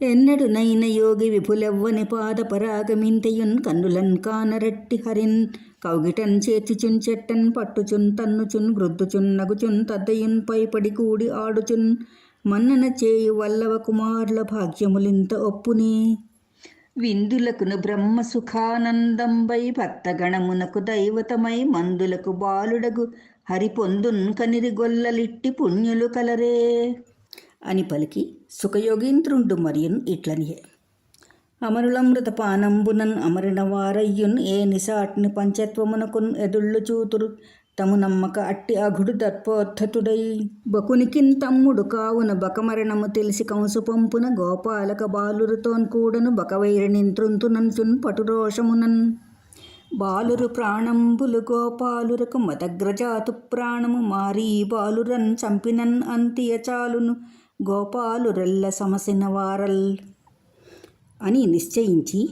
ఎన్నడు నైన యోగి విపులెవ్వని పాదపరాగమింతయున్ కన్నులన్ కానరెట్టి హరిన్ కౌగిటన్ చేర్చుచున్ చెట్టన్ పట్టుచున్ తన్నుచున్ గ్రుద్దుచున్ నగుచున్ తద్దయున్ పైపడి కూడి ఆడుచున్ మన్నన చేయు వల్లవ కుమారుల భాగ్యములింత ఒప్పునే. విందులకును బ్రహ్మ సుఖానందంబై భక్తగణమునకు దైవతమై మందులకు బాలుడగు హరిపొందున్ కనిరి గొల్లలిట్టి పుణ్యులు కలరే అని పలికి సుఖయోగీంద్రుండు మరియున్ ఇట్లనియే. అమరులమృత పానంబునన్ అమరిన వారయ్యున్ ఏ నిసాట్ని పంచత్వమునకున్ ఎదుళ్ళు చూతురు తము నమ్మక అట్టి అఘుడు దర్పోద్ధతుడై బకునికిన్ తమ్ముడు కావున బకమరణము తెలిసి కంసు పంపున గోపాలక బాలురుతోన్ కూడను బకవైరినిన్ త్రుంతునంచున్ పటురోషమునన్ బాలురు ప్రాణంబులు గోపాలురకు మదగ్రజాతు ప్రాణము మారీ బాలురన్ చంపినన్ అంతియ చాలును గోపాలురెల్ల సమసిన వారల్ అని నిశ్చయించి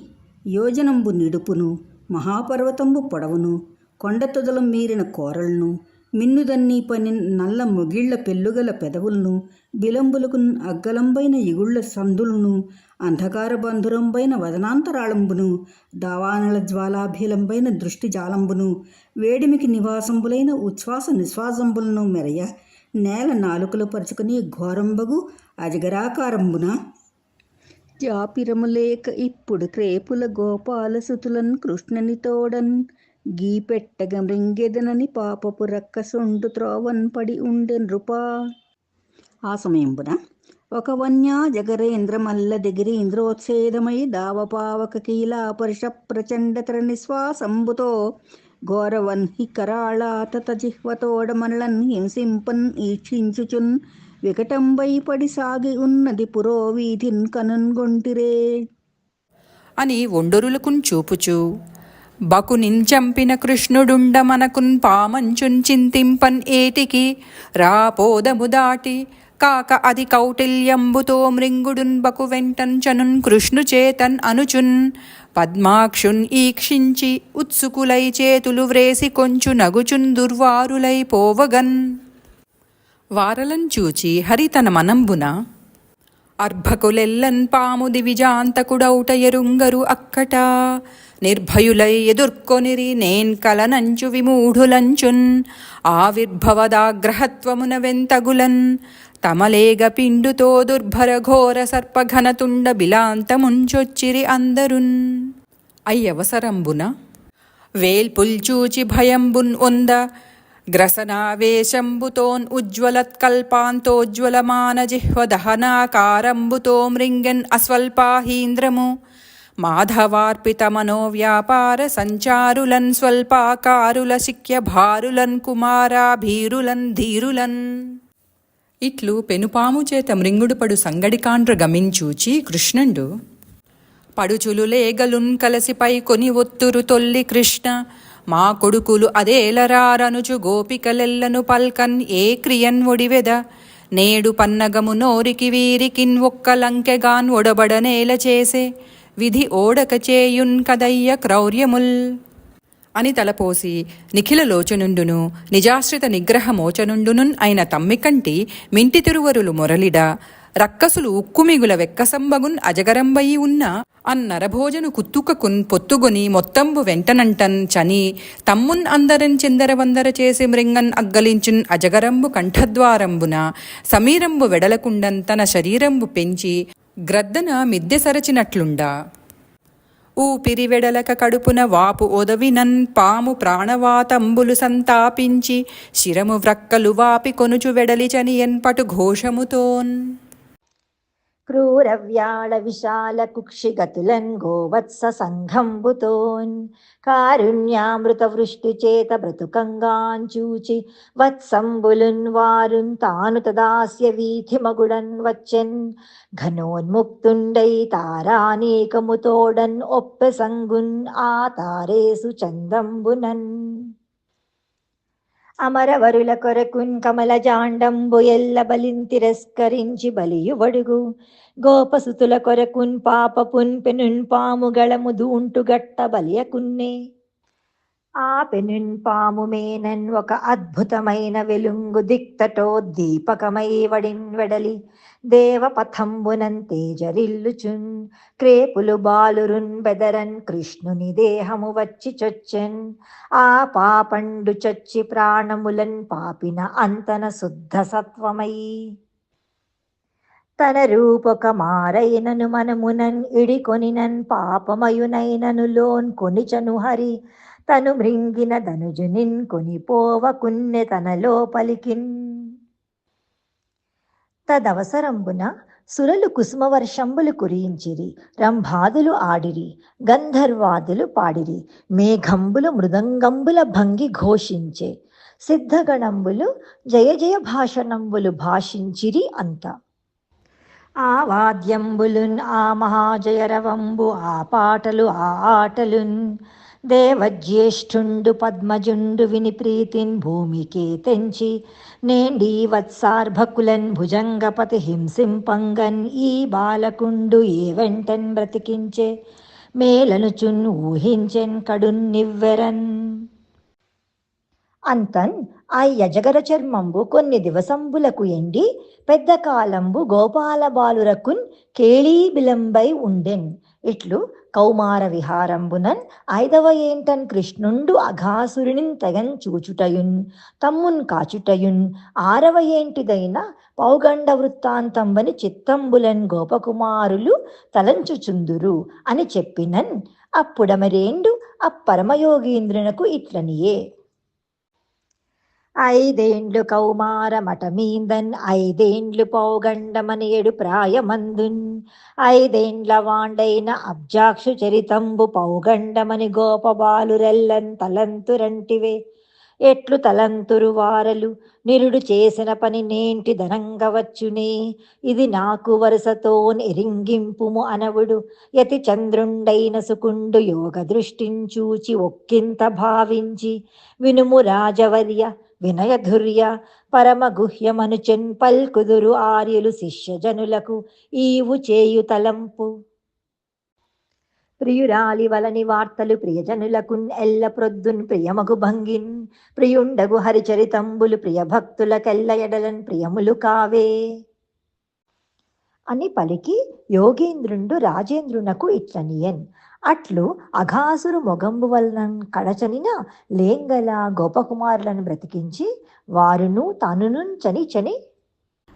యోజనంబు నిడుపును మహాపర్వతంబు పొడవును కొండతొదలం మీరిన కోరలను మిన్నుదన్నీ పని నల్ల మొగిళ్ల పెళ్ళుగల పెదవులను బిలంబులకు అగ్గలంబైన ఇగుళ్ల సందులను అంధకార బంధురంబైన వదనాంతరాళంబును దావానల జ్వాలాభిలంబైన దృష్టి జాలంబును వేడిమికి నివాసంబులైన ఉచ్ఛ్వాస నిశ్వాసంబులను మెరయ నేల నాలుకలు పరుచుకుని ఘోరంబగు అజగరాకారంబున జాపిరములేక ఇప్పుడు క్రేపుల గోపాలసుతులన్ కృష్ణని తోడన్ గీపెట్టగ మృంగెదనని పాపపు రక్కసొండు త్రోవన్ పడి ఉండే నృపా. ఆ సమయంబున ఒక వన్యా జగరేంద్ర మల్ల దిగిరి ఇంద్రోత్సేదమై దావపావక కీలా పరుష ప్రచండతర నిశ్వాసంబుతో ఘోరవన్హి కరాళాతత జిహ్వతోడ మనలన్ హింసింపన్ ఈక్షించుచున్ వికటంబై పడి సాగి ఉన్నది పురోవీధిన్ కనున్గొంటిరే అని ఒండరులకున్ చూపుచు బకునిన్ చంపిన కృష్ణుడుండ మనకున్ పామంచున్ చింతింపన్ ఏటికి రాపోదము దాటి కాక అది కౌటిల్యంబుతో మృంగుడున్ బకు వెంటన్ చనున్ కృష్ణు చేతన్ అనుచున్ పద్మాక్షున్ ఈక్షించి ఉత్సుకులై చేతులు వ్రేసి కొంచు నగుచున్ దుర్వారులై పోవగన్. వారలం చూచి హరి తన మనంబున అర్భకులెల్లన్ పాము దివిజాంతకుడౌట ఎరుంగరు అక్కట నిర్భయులై ఎదుర్కొనిరి నేన్ కలనంచు విమూఢులంచున్ ఆవిర్భవదాగ్రహత్వమున వెంతగులన్ తమలేగ పిండుతో దుర్భర ఘోర సర్పఘనతుండ బిలాంతముంచొచ్చిరి అందరున్. అయ్యవసరంబున వేల్పుల్చూచి భయంబున్ ఒంద గ్రసనావేశంబుతోన్ ఉజ్వలత్కల్పాంతోజ్వలమాన జిహ్వ దహనాకారంబుతో మృంగన్ అస్వల్పాహీంద్రము మాధవార్పిత మనోవ్యాపార సంచారులన్ స్వల్పాకారుల శిక్య భారులన్ కుమారాభీరులన్ ధీరులన్. ఇట్లు పెనుపాము చేత మృంగుడుపడు సంగడికాండ్ర గమించూచి కృష్ణుండు పడుచులు లేగలున్ కలసిపై కొని ఒత్తురు తొల్లి కృష్ణ మా కొడుకులు అదేలరారనుచు గోపికలెల్లను పల్కన్ ఏ క్రియన్ ఒడివెద నేడు పన్నగము నోరికి వీరికిన్ ఒక్కలంకెగాన్ ఒడబడనేల చేసే విధి ఓడక చేయున్ కదయ్య క్రౌర్యముల్ అని తలపోసి నిఖిల లోచనుండును నిజాశ్రిత నిగ్రహమోచనుండునున్ అయిన తమ్మికంటి మింటి తిరువరులు మొరలిడ రక్కసులు ఉక్కుమిగుల వెక్కసంబగున్ అజగరంబయి ఉన్న అన్నరభోజను కుత్తుకకున్ పొత్తుగొని మొత్తంబు వెంటనంటన్ చని తమ్మున్ అందరన్ చిందరవందర చేసి మృంగన్ అగ్గలించున్ అజగరంబు కంఠద్వారంబున సమీరంబు వెడలకుండన్ తన శరీరంబు పెంచి గ్రద్దన మిద్దె సరచినట్లుండా ఊపిరి వెడలక కడుపున వాపు ఒదవినన్ పాము ప్రాణవాతంబులు సంతాపించి శిరము వ్రక్కలు వాపి కొనుచు వెడలి చనియన్ పటు ఘోషముతోన్ క్రూర వ్యాళ విశాల కుక్షిగతులన్ గోవత్స సంఘంబుతోన్ కారుణ్యామృత వృష్టి చేత బ్రతుకంగాంచూచి వత్సంబులున్ వారున్ తాను తదాస్య వీథి మగుడన్ వచ్చెన్ ఘనోన్ముక్తుండై తారానేకముతోడన్ ఒప్పె సంగున్ ఆ తారేసు చందంబునన్ అమరవరుల కొరకున్ కమల జాండంబు ఎల్ల బలిన్ తిరస్కరించి బలియువడుగు గోపసుతుల కొరకున్ పాపపున్ పెనున్ పాముగళము దూంటుగట్ట బలియకున్నే ఆ పెనున్ పాము మేనన్ ఒక అద్భుతమైన వెలుంగు దిక్తటో దీపకమై వడిన్ వెడలి దేవపథంబునం తేజరిల్లుచున్ క్రేపులు బాలురున్ బెదరన్ కృష్ణుని దేహము వచ్చి చొచ్చెన్ ఆ పాపండు చొచ్చి ప్రాణములన్ పాపిన అంతన శుద్ధ సత్వమై తన రూపొక మారైనను మనమునన్ ఇడికొనినన్ పాపమయునైనను లోన్ కొనిచను హరి తను మృంగిన ధనుజునిన్ కొనిపోవ కున్నె తనలో పలికిన్. తదవసరంబున సురలు కుసుమవర్షంబులు కురియించిరి, రంభాదులు ఆడిరి, గంధర్వాదులు పాడిరి, మేఘంబులు మృదంగంబుల భంగి ఘోషించే, సిద్ధగణంబులు జయ జయ భాషణంబులు భాషించిరి అంత. ఆ వాద్యంబులున్ ఆ మహాజయరవంబు ఆ పాటలు ఆ ఆటలున్ దేవజ్యేష్ఠుండు పద్మజుండు విని ప్రీతిన్ భూమికే తెంచి నేండి వత్సార్భకులన్ భుజంగపతి హింసింపంగన్ ఈ బాలకుండు ఏ వెంటన్ బ్రతికించే మేలనుచున్ ఊహించెన్ కడున్ నివ్వెరన్. అంతన్ ఆ యజగర చర్మంబు కొన్ని దివసంబులకు ఎండి పెద్ద కాలంబు గోపాల బాలురకున్ కేళీబిలంబై ఉండెన్. ఇట్లు కౌమార విహారంబునన్ 5వ ఏంటన్ కృష్ణుండు అఘాసురునిన్ తెగన్ చూచుటయున్ తమ్మున్ కాచుటయున్ 6వ ఏంటిదైన పౌగండ వృత్తాంతంబని చిత్తంబులన్ గోపకుమారులు తలంచుచుందురు అని చెప్పినన్. అప్పుడమరేండు అప్పరమయోగీంద్రునకు ఇట్లనియే. 5 కౌమార మఠమీందన్ 5 పౌగండమనియడు ప్రాయమందున్ 5 వాండైన అబ్జాక్షు చరితంబు పౌగండమని గోపబాలురెల్లన్ తలంతురంటివే. ఎట్లు తలంతురు వారలు నిరుడు చేసిన పని నేంటి ధనంగవచ్చునే ఇది నాకు వరుసతోన్ ఎరింగింపుము అనవుడు యతి చంద్రుండైన సుకుండు యోగ దృష్టించూచి ఒక్కింత భావించి వినుము రాజవర్య వినయధుర్య పరమ గుహ్యమనుచెన్ పల్కుదురు ఆర్యులు శిష్యజనులకు ఈవు చేయు తలంపు. ప్రియురాలి వలని వార్తలు ప్రియజనులకున్ ఎల్ల ప్రొద్దున్ ప్రియమగు భంగిన్ ప్రియుండగు హరిచరితంబులు ప్రియభక్తులకెల్ల ఎడలన్ ప్రియములు కావే అని పలికి యోగేంద్రుండు రాజేంద్రునకు ఇట్లనియన్. అట్లు అఘాసురు మొగంబు వలన కడచనిన లేంగల గోపకుమారులను బ్రతికించి వారును తనును చని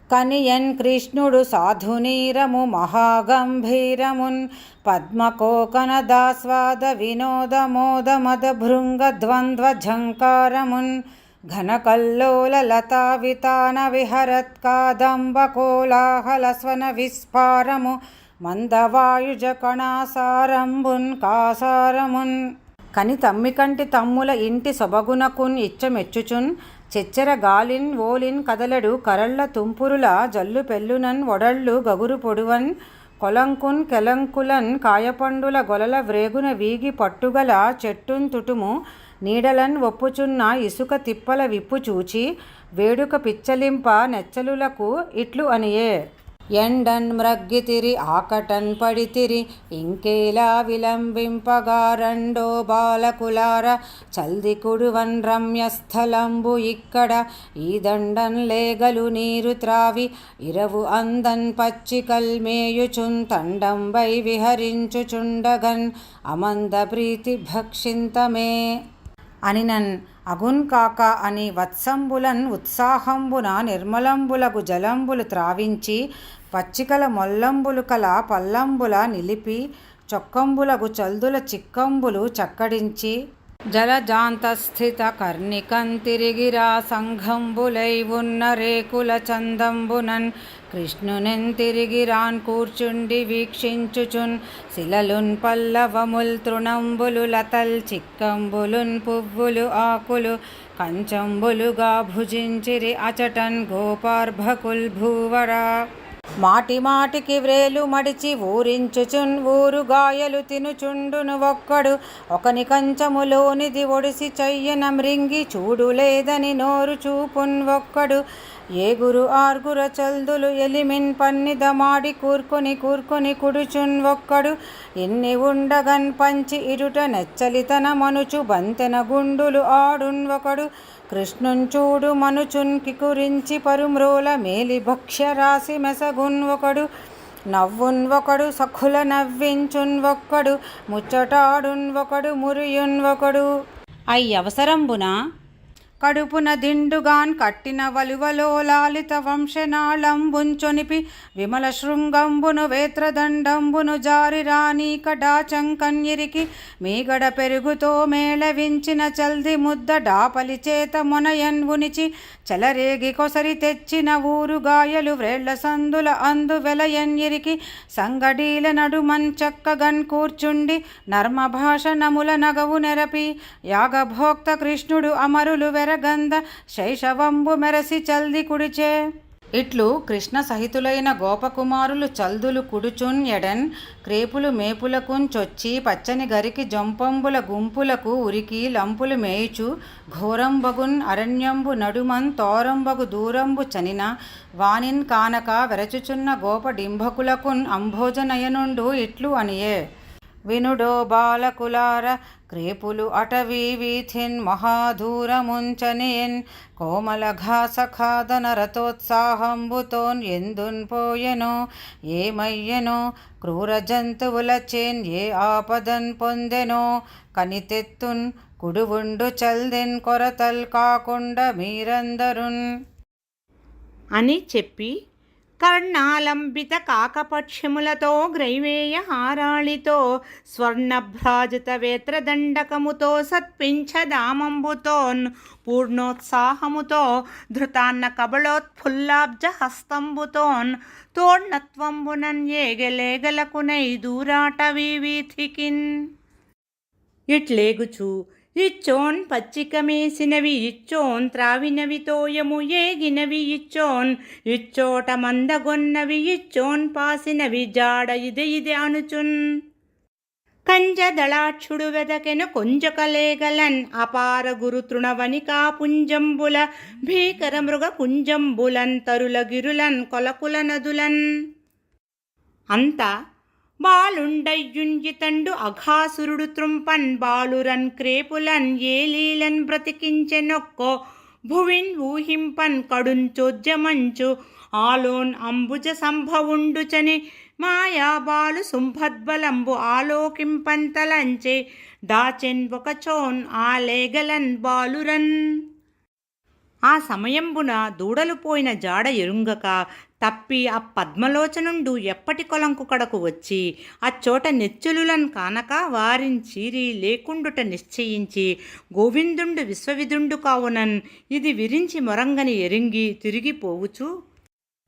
కనియన్ కృష్ణుడు సాధునీరము మహాగంభీరమున్ పద్మకోకనదాస్వాద వినోద మోద మద భృంగ ద్వంద్వ ఝంకారమున్ ఘనకల్లోల లతా వితాన విహరత్కాదంబ కోలాహల స్వన విస్ఫారము మందవాయుజ కణాసారంబున్ కాసారమున్ కని తమ్మికంటి తమ్ముల ఇంటి సొబగునకున్ ఇచ్చమెచ్చుచున్ చెచ్చెర గాలిన్ ఓలిన్ కదలడు కరళ్ళ తుంపురుల జల్లు పెళ్ళునన్ ఒడళ్ళు గగురు పొడువన్ కొలంకున్ కెలంకులన్ కాయపండుల గొలల వ్రేగున వీగి పట్టుగల చెట్టున్ తుటుము నీడలన్ ఒప్పుచున్న ఇసుక తిప్పల విప్పు చూచి వేడుక పిచ్చలింప నెచ్చలులకు ఇట్లు అనియే. ఎండన్ మ్రగ్గితిరి ఆకటన్ పడితిరి ఇంకేలా విలంబింపగా రెండో బాలకులార చల్ది కుడువన్ రమ్యస్థలంబు ఇక్కడ ఈ దండన్ లేగలు నీరు త్రావి ఇరవు అందన్ పచ్చికల్ మేయుచున్ తండంబై విహరించుచుండగన్ అమంద ప్రీతి భక్షింతమే అనినన్. అగున్ కాక అని వత్సంబులన్ ఉత్సాహంబున నిర్మలంబులగు జలంబులు త్రావించి పచ్చికల మొల్లంబులు కల పల్లంబుల నిలిపి చొక్కంబులగు చల్దుల చిక్కంబులు చక్కడించి జలజాంతస్థిత కర్ణికన్ తిరిగిరా సంఘంబులై ఉన్న రేకుల చందంబునన్ కృష్ణునెన్ తిరిగిరాన్ కూర్చుండి వీక్షించుచున్ శిలలున్ పల్లవముల్ తృణంబులు లతల్ చిక్కంబులున్ పువ్వులు ఆకులు కంచంబులుగా భుజించిరి అచటన్ గోపార్భకుల్ భూవరా. మాటి మాటికి వ్రేలు మడిచి ఊరించుచున్ ఊరుగాయలు తినుచుండును ఒక్కడు ఒకని కంచములోనిది ఒడిసి చెయ్యన మృంగి చూడు లేదని నోరు చూపున్ ఒక్కడు ఏగురు ఆర్గుర చల్దులు ఎలిమిన్ పన్నిద మాడి కూర్కొని కుడుచున్ ఒక్కడు ఎన్ని ఉండగన్ పంచి ఇరుట నెచ్చలితన మనుచు బంతెన గుండులు ఆడున్ ఒకడు కృష్ణుంచూడు మనుచున్ కికురించి పరుమ్రోల మేలి భక్ష్య రాశి మెసగున్ ఒకడు నవ్వున్ ఒకడు సఖుల నవ్వించున్ ఒక్కడు ముచ్చటాడున్ ఒకడు మురియున్ ఒకడు అయ్యవసరంబున కడుపున దిండుగాన్ కట్టిన వలువలో లాలిత వంశనాళంబుంచొనిపి విమల శృంగంబును వేత్రదండంబును జారి రాణీక డాచంకన్యరికి మీగడ పెరుగుతో మేళవించిన చల్ది ముద్ద డాపలి చేత మొనయన్ ఉనిచి చెలరేగి కొసరి తెచ్చిన ఊరుగాయలు వ్రేళ్ల సందుల అందు వెలయన్యరికి సంగడీల నడుమన్ చక్కగన్ కూర్చుండి నర్మ భాషణముల నగవు నెరపి యాగభోక్త కృష్ణుడు అమరులు వెరగంద శైశవంబు మెరసి చల్ది కుడిచే. ఇట్లు కృష్ణ సహితులైన గోపకుమారులు చల్దులు కుడుచున్ ఎడన్ క్రేపులు మేపులకున్ చొచ్చి పచ్చని గరికి జంపంబుల గుంపులకు ఉరికి లంపులు మేయుచు ఘోరంబగున్ అరణ్యంబు నడుమన్ తోరంబగు దూరంబు చనిన వానిన్ కానక వెరచుచున్న గోప డింభకులకున్ అంభోజనయనుండు ఇట్లు అనియే. వినుడో బాలకులార క్రేపులు అటవీ వీథిన్ మహాదూరముంచనియన్ కోమల ఘాసఖాదన రథోత్సాహంబుతోన్ ఎందున్ పోయెనో ఏమయ్యెనో క్రూర జంతువులచేన్ ఏ ఆపదన్ పొందెనో కనితెత్తున్ కుడువుండు చల్దెన్ కొరతల్ కాకుండ మీరందరున్ అని చెప్పి కర్ణాలంబిత కాకపక్ష్యములతో గ్రైవేయ హారాళితో స్వర్ణభ్రాజిత వేత్రదండకముతో సత్పించదామంబుతోన్ పూర్ణోత్సాహముతో ధృతాన్న కబళోత్ఫుల్లాబ్జ హస్తంబుతోన్ తోడ్నత్వంబునన్ ఏగలేగలకునై దూరాటవీ వీథికిన్ ఇట్లేగుచు ఇచ్చోన్ పచ్చికమేసినవి ఇచ్చోన్ త్రావినవి తోయము ఏగినవి ఇచ్చోన్ ఇచ్చోట మందగొన్నవి ఇచ్చోన్ పాసినవి జాడ ఇదే అనుచున్ కంజదళాక్షుడు వెదకెను కొంజకలేగలన్ అపార గురు తృణవనికా పుంజంబుల భీకర మృగ పుంజంబులన్ తరుల గిరులన్ కొలకుల నదులన్ అంత బాలుండయ్యుంజితండు అఘాసురుడు త్రుంపన్ బాలురన్ క్రేపులన్ ఏలీలన్ బ్రతికించెనొక్కో భువిన్ ఊహింపన్ కడుంచోద్యమంచు ఆలోన్ అంబుజ సంభవుండుచని మాయాబాలు సుంభద్బలంబు ఆలోకింపంతలంచే దాచెన్ ఒకచోన్ ఆలేగలన్ బాలురన్. ఆ సమయంబున దూడలు పోయిన జాడ ఎరుంగక తప్పి ఆ పద్మలోచనుండు ఎప్పటి కొలంకు కడకు వచ్చి అచ్చోట నెచ్చులులన్ కానక వారించీరి లేకుండుట నిశ్చయించి గోవిందుండు విశ్వవిధుండు కావునన్ ఇది విరించి మొరంగని ఎరింగి తిరిగిపోవుచు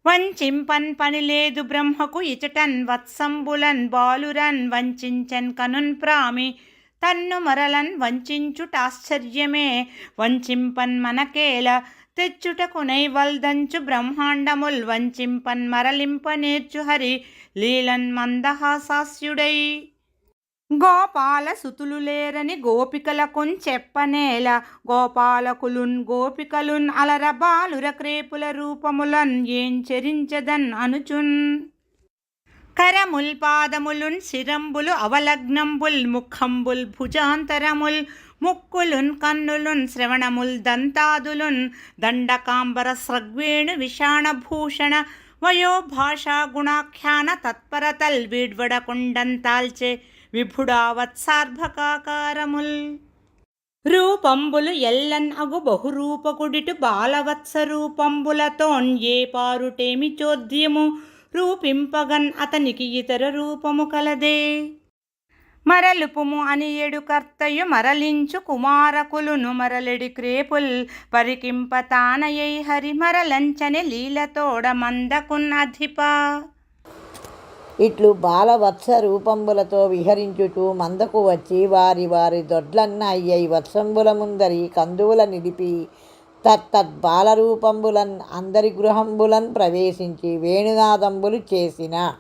వంచింపన్ పనిలేదు బ్రహ్మకు ఇచటన్ వత్సంబులన్ బాలురన్ వంచించన్ కనున్ ప్రామి తన్ను మరలన్ వంచుటాశ్చర్యమే వంచింపన్ మనకేల తెచ్చుటకు నైవల్దంచు బ్రహ్మాండముల్ వంచింపన్ మరలింప నేర్చు హరి లీలన్ మందహాసాస్యుడై. గోపాల సుతులు లేరని గోపికలకున్ చెప్పనేల గోపాలకులున్ గోపికలున్ అలర బాలుర క్రేపుల రూపములన్ ఏం చెరించదన్ అనుచున్ కరముల్ పాదములున్ శిరంబులు అవలగ్నంబుల్ ముఖంబుల్ భుజాంతరముల్ ముక్కులున్ కన్నులున్ శ్రవణముల్ దంతాదులున్ దండకాంబర స్రగ్వేణు విషాణభూషణ వయోభాషా గుణాఖ్యాన తత్పరతల్ వీడ్వడకుండంతాల్చే విభుడావత్సార్భకాకారముల్ రూపంబులు ఎల్లన్ అగు బహురూపకుడిటు బాలవత్స రూపంబులతోన్ ఏ పారుటేమి చోద్యము రూపింపగన్ అతనికి ఇతర రూపము కలదే. మరలుపుము అని ఎడు కర్తయు మరలించు కుమారకులును మరలెడి క్రేపుల్ పరికింపతానయై హరి మరలంచని లీలతోడ మందకున్ అధిప. ఇట్లు బాలవత్స రూపంబులతో విహరించుచు మందకు వచ్చి వారి వారి దొడ్లన్న అయ్యై వత్సంబుల ముందరి కందువుల నిలిపి బాలరూపంబులన్ అందరి గృహంబులన్ ప్రవేశించి వేణునాదంబులు చేసిన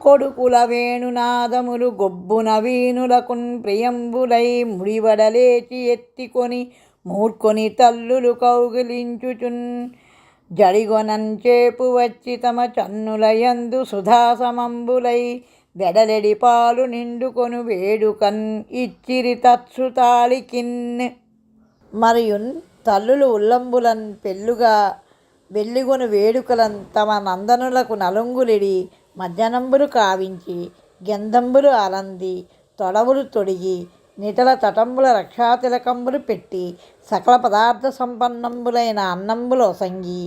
కొడుకుల వేణునాదములు గొబ్బున వీణులకున్ ప్రియంబులై ముడివడలేచి ఎత్తికొని మూర్కొని తల్లులు కౌగిలించుచున్ జడిగొనంచేపు వచ్చి తమ చన్నులయందు సుధాసమంబులై వెడలెడి పాలు నిండుకొను వేడుకన్ ఇచ్చిరి తత్సుతాళికిన్. మరియున్ తల్లులు ఉల్లంబులన్ పెళ్ళుగా వెల్లిగొను వేడుకలన్ తమ నందనులకు నలుంగులిడి మధ్యాహ్నంబులు కావించి గంధంబులు అలంది తొడవులు తొడిగి నిటల తటంబుల రక్షాతిలకంబులు పెట్టి సకల పదార్థ సంపన్నంబులైన అన్నంబులు ఒసంగి